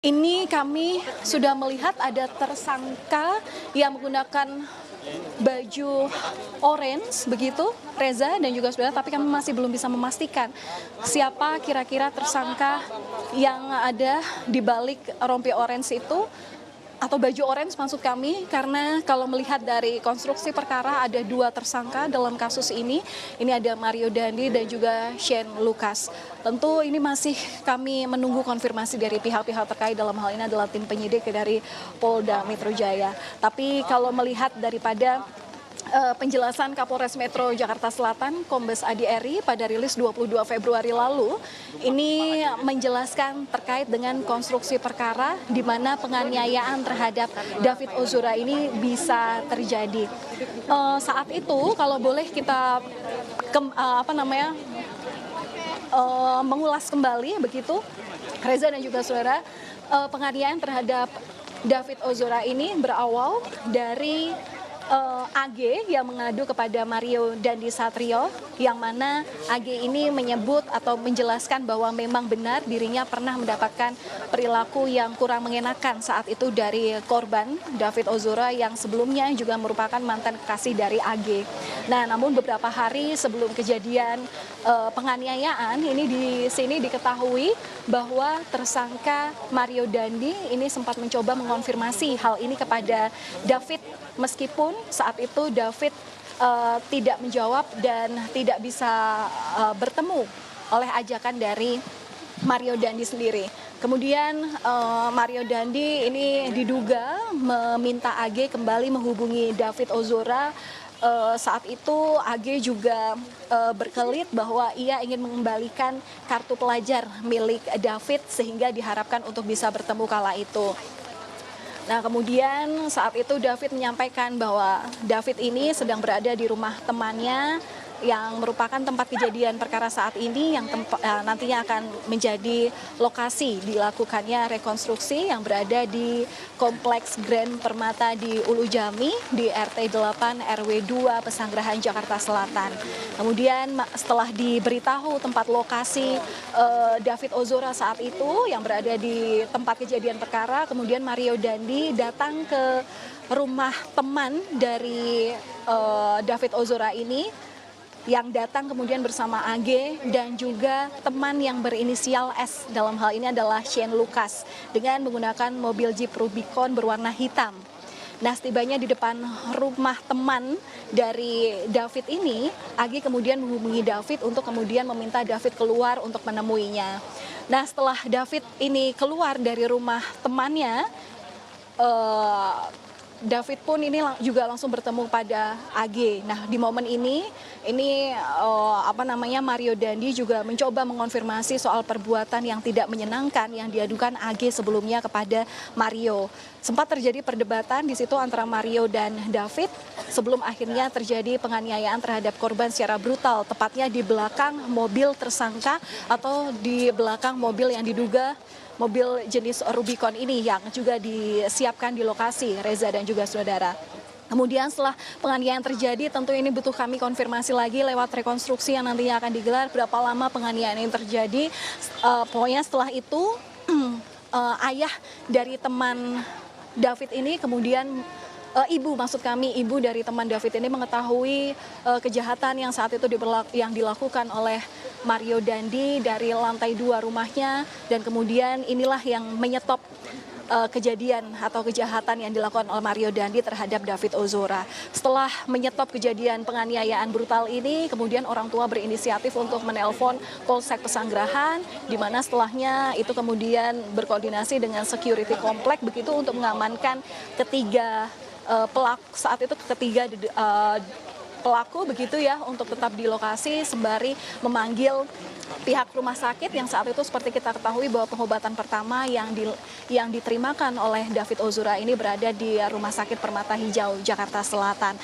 Ini kami sudah melihat ada tersangka yang menggunakan baju orange begitu, Reza dan juga saudara, tapi kami masih belum bisa memastikan siapa kira-kira tersangka yang ada di balik rompi orange itu atau baju orange maksud kami, karena kalau melihat dari konstruksi perkara ada dua tersangka dalam kasus ini ada Mario Dandi dan juga Shane Lucas. Tentu ini masih kami menunggu konfirmasi dari pihak-pihak terkait, dalam hal ini adalah tim penyidik dari Polda Metro Jaya. Tapi kalau melihat daripada penjelasan Kapolres Metro Jakarta Selatan, Kombes Adi Eri pada rilis 22 Februari lalu, ini menjelaskan terkait dengan konstruksi perkara di mana penganiayaan terhadap David Ozora ini bisa terjadi. Saat itu kalau boleh kita mengulas kembali begitu, Reza dan juga saudara, penganiayaan terhadap David Ozora ini berawal dari AG yang mengadu kepada Mario Dandi Satrio, yang mana AG ini menyebut atau menjelaskan bahwa memang benar dirinya pernah mendapatkan perilaku yang kurang mengenakan saat itu dari korban David Ozora yang sebelumnya juga merupakan mantan kekasih dari AG. Nah, namun beberapa hari sebelum kejadian penganiayaan ini di sini diketahui bahwa tersangka Mario Dandi ini sempat mencoba mengonfirmasi hal ini kepada David, meskipun saat itu David tidak menjawab dan tidak bisa bertemu oleh ajakan dari Mario Dandi sendiri. Kemudian Mario Dandi ini diduga meminta AG kembali menghubungi David Ozora. Saat itu AG juga berkelit bahwa ia ingin mengembalikan kartu pelajar milik David sehingga diharapkan untuk bisa bertemu kala itu. Nah, kemudian saat itu David menyampaikan bahwa David ini sedang berada di rumah temannya yang merupakan tempat kejadian perkara saat ini, yang nantinya akan menjadi lokasi dilakukannya rekonstruksi, yang berada di Kompleks Grand Permata di Ulu Jami di RT 8 RW 2 Pesanggerahan Jakarta Selatan. Kemudian setelah diberitahu tempat lokasi David Ozora saat itu yang berada di tempat kejadian perkara, kemudian Mario Dandi datang ke rumah teman dari David Ozora ini, yang datang kemudian bersama AG dan juga teman yang berinisial S, dalam hal ini adalah Shane Lucas, dengan menggunakan mobil Jeep Rubicon berwarna hitam. Nah, setibanya di depan rumah teman dari David ini, AG kemudian menghubungi David untuk kemudian meminta David keluar untuk menemuinya. Nah, setelah David ini keluar dari rumah temannya, David pun ini juga langsung bertemu pada AG. Nah, di momen ini Mario Dandi juga mencoba mengonfirmasi soal perbuatan yang tidak menyenangkan yang diadukan AG sebelumnya kepada Mario. Sempat terjadi perdebatan di situ antara Mario dan David sebelum akhirnya terjadi penganiayaan terhadap korban secara brutal, tepatnya di belakang mobil tersangka atau di belakang mobil yang diduga mobil jenis Rubicon ini yang juga disiapkan di lokasi, Reza dan juga saudara. Kemudian setelah penganiayaan terjadi, tentu ini butuh kami konfirmasi lagi lewat rekonstruksi yang nantinya akan digelar, berapa lama penganiayaan ini terjadi. Pokoknya setelah itu ayah dari teman David ini kemudian ibu dari teman David ini mengetahui kejahatan yang saat itu yang dilakukan oleh Mario Dandi dari lantai 2 rumahnya, dan kemudian inilah yang menyetop kejadian atau kejahatan yang dilakukan oleh Mario Dandi terhadap David Ozora. Setelah menyetop kejadian penganiayaan brutal ini, kemudian orang tua berinisiatif untuk menelpon Polsek Pesanggerahan, di mana setelahnya itu kemudian berkoordinasi dengan security komplek begitu untuk mengamankan ketiga pelaku begitu ya, untuk tetap di lokasi sembari memanggil pihak rumah sakit yang saat itu seperti kita ketahui bahwa pengobatan pertama yang diterimakan oleh David Ozora ini berada di Rumah Sakit Permata Hijau Jakarta Selatan.